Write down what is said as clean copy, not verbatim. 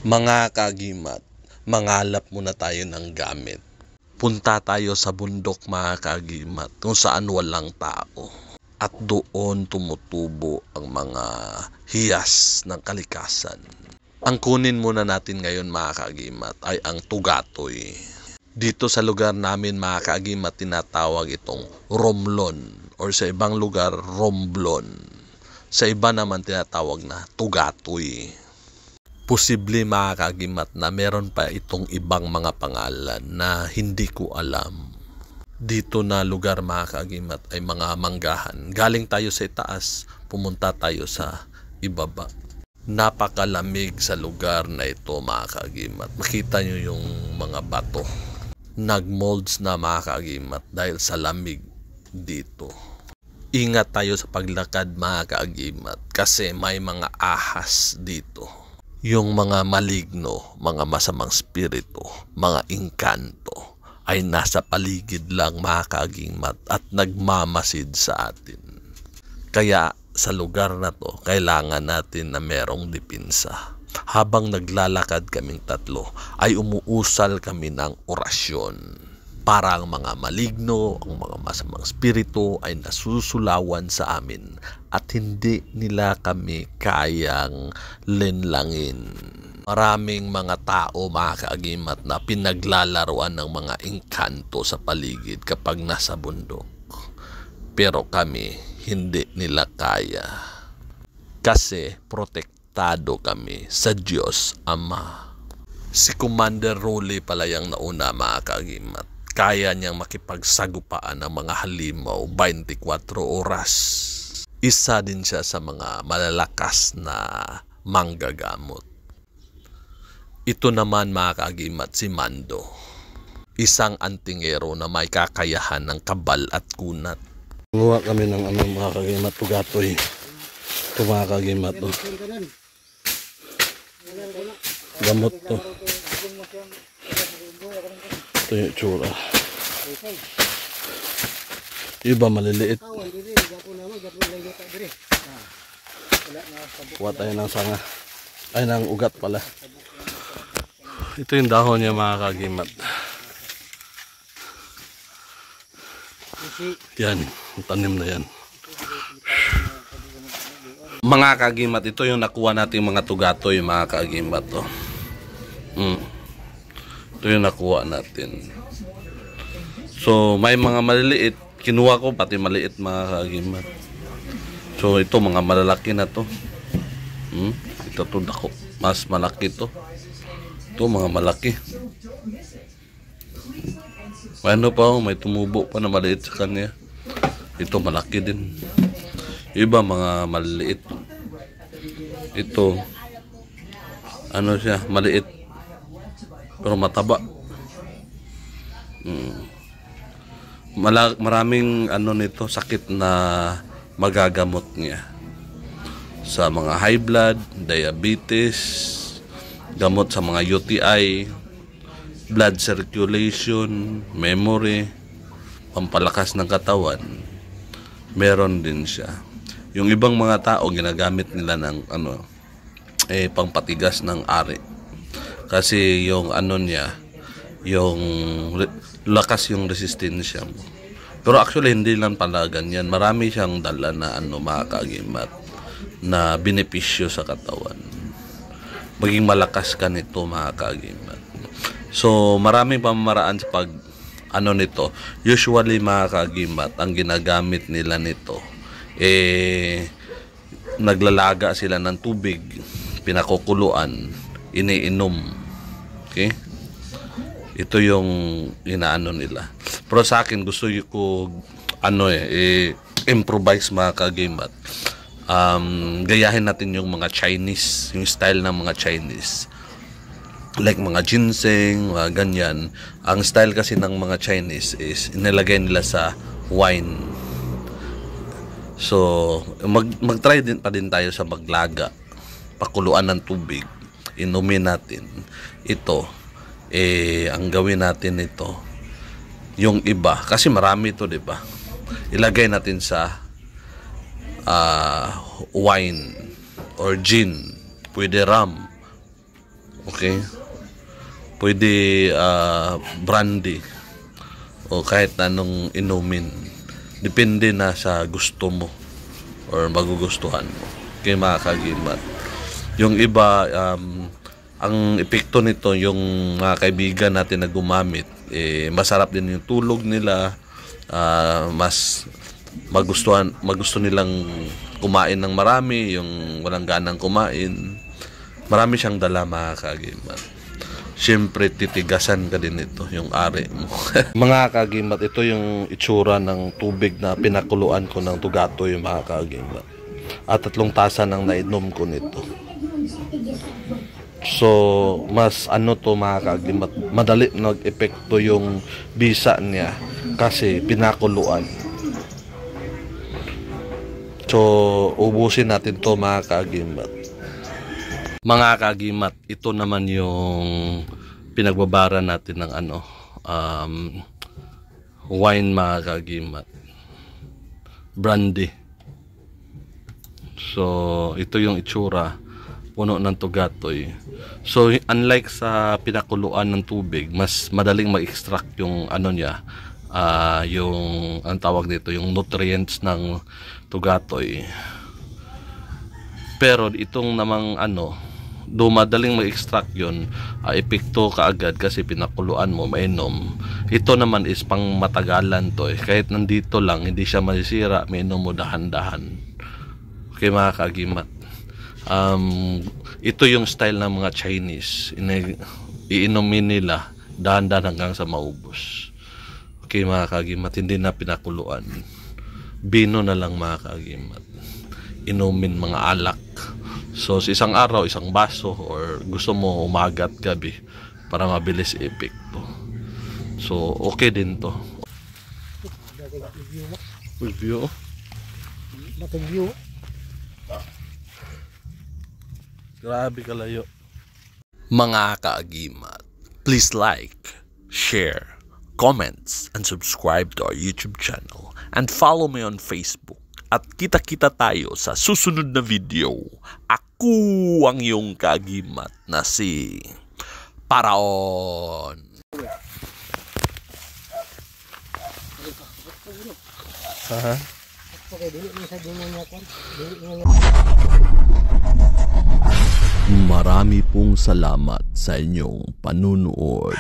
Mga kagimat, mangalap muna tayo ng gamit. Punta tayo sa bundok mga kagimat kung saan walang tao. At doon tumutubo ang mga hiyas ng kalikasan. Ang kunin muna natin ngayon mga kagimat ay ang tugatoy. Dito sa lugar namin mga kagimat tinatawag itong romblon or sa ibang lugar romblon. Sa iba naman tinatawag na tugatoy. Posible mga kagimat na meron pa itong ibang mga pangalan na hindi ko alam. Dito na lugar mga kagimat ay mga manggahan. Galing tayo sa itaas, pumunta tayo sa ibaba. Napakalamig sa lugar na ito mga kagimat. Makita nyo yung mga bato. Nagmolds na mga kagimat dahil sa lamig dito. Ingat tayo sa paglakad mga kagimat kasi may mga ahas dito. Yung mga maligno, mga masamang spirito, mga engkanto ay nasa paligid lang mga kagimat at nagmamasid sa atin. Kaya sa lugar na to, kailangan natin na merong dipinsa. Habang naglalakad kaming tatlo, ay umuusal kami ng orasyon. Para ang mga maligno, ang mga masamang spirito ay nasusulawan sa amin at hindi nila kami kayang linlangin. Maraming mga tao mga kaagimat na pinaglalaruan ng mga engkanto sa paligid kapag nasa bundok. Pero kami hindi nila kaya. Kasi protektado kami sa Diyos Ama. Si Commander Rolly pala yung nauna mga kaagimat. Kaya niyang makipagsagupaan ng mga halimaw 24 oras. Isa din siya sa mga malalakas na manggagamot. Ito naman mga kaagimat si Mando. Isang antingero na may kakayahan ng kabal at kunat. Gumawa kami ng mga kaagimat tugatoy. Ito mga kaagimat to. Gamot to. Ito yung tsura. Iba maliliit. Kuha tayo ng sanga. Ay, ng ugat pala. Ito yung dahon niya mga kagimat. Yan, tanim na yan. Mga kagimat, ito yung nakuha natin mga tugatoy mga kagimat. Ito yung nakuha natin. So may mga maliliit. Kinuha ko pati maliit mga kagimat. So ito mga malalaki na to. Ito to dako. Mas malaki to. Ito mga malaki. Ano pa may tumubo pa na maliit sa kanya. Ito malaki din. Iba mga maliliit. Ito ano siya maliit pero mataba. Maraming ano nito sakit na magagamot niya. Sa mga high blood, diabetes, gamot sa mga UTI, blood circulation, memory, pampalakas ng katawan. Meron din siya. Yung ibang mga tao ginagamit nila ng pangpatigas ng ari. Kasi yung ano niya, yung lakas yung resistensya mo. Pero actually hindi lang pala ganyan. Marami siyang dala na mga kaagimat na benepisyo sa katawan. Maging malakas ka nito mga kaagimat. So maraming pamamaraan sa pag nito. Usually mga kaagimat, ang ginagamit nila nito naglalaga sila ng tubig, pinakukuluan, iniinom. Okay? Ito yung inaano nila. Pero sa akin gusto ko improvise mga kagimat. Gayahin natin yung mga Chinese, yung style ng mga Chinese. Like mga ginseng, mga ganyan. Ang style kasi ng mga Chinese is inilagay nila sa wine. So, mag-try din pa din tayo sa maglaga. Pakuluan ng tubig. Inumin natin. Ito, ang gawin natin ito, yung iba, kasi marami ito, di ba? Ilagay natin sa wine or gin. Pwede rum. Okay? Pwede brandy o kahit anong inumin. Depende na sa gusto mo or magugustuhan mo. Okay, mga kagimat. Yung iba, ang epekto nito, yung mga kaibigan natin na gumamit, masarap din yung tulog nila, mas magusto nilang kumain ng marami, yung walang ganang kumain. Marami siyang dala, mga kagimat. Siyempre, titigasan ka din ito, yung ari mo. Mga kagimat, ito yung itsura ng tubig na pinakuluan ko ng tugato, yung mga kagimat. At 3 tasa nang nainom ko nito. So, mas to, mga kagimat, madali nag-epekto yung bisa niya kasi pinakuluan. So, ubusin natin to, mga kagimat. Mga kagimat, ito naman yung pinagbabara natin ng wine, mga kagimat. Brandy. So, ito yung itsura, puno ng tugatoy. So, unlike sa pinakuluan ng tubig, mas madaling ma-extract yung niya, yung ang tawag dito, yung nutrients ng tugatoy. Pero itong namang do madaling ma-extract yun, epekto kaagad kasi pinakuluan mo, mainom. Ito naman is pang matagalan to. Kahit nandito lang, hindi siya masisira, mainom mo dahan-dahan. Okay, mga kagimat. Ito yung style ng mga Chinese. Iinumin nila dahan-dahan hanggang sa maubos. Okay, mga kagimat, hindi na pinakuluan. Bino na lang, mga kagimat. Inumin mga alak. So, sa isang araw, isang baso, or gusto mo umaga at gabi para mabilis epekto. So, okay din to. Review. Review. Grabe kalayo. Mga kaagimat, please like, share, comments, and subscribe to our YouTube channel. And follow me on Facebook. At kita-kita tayo sa susunod na video. Ako ang iyong kaagimat na si Paraon. Marami pong salamat sa inyong panunood.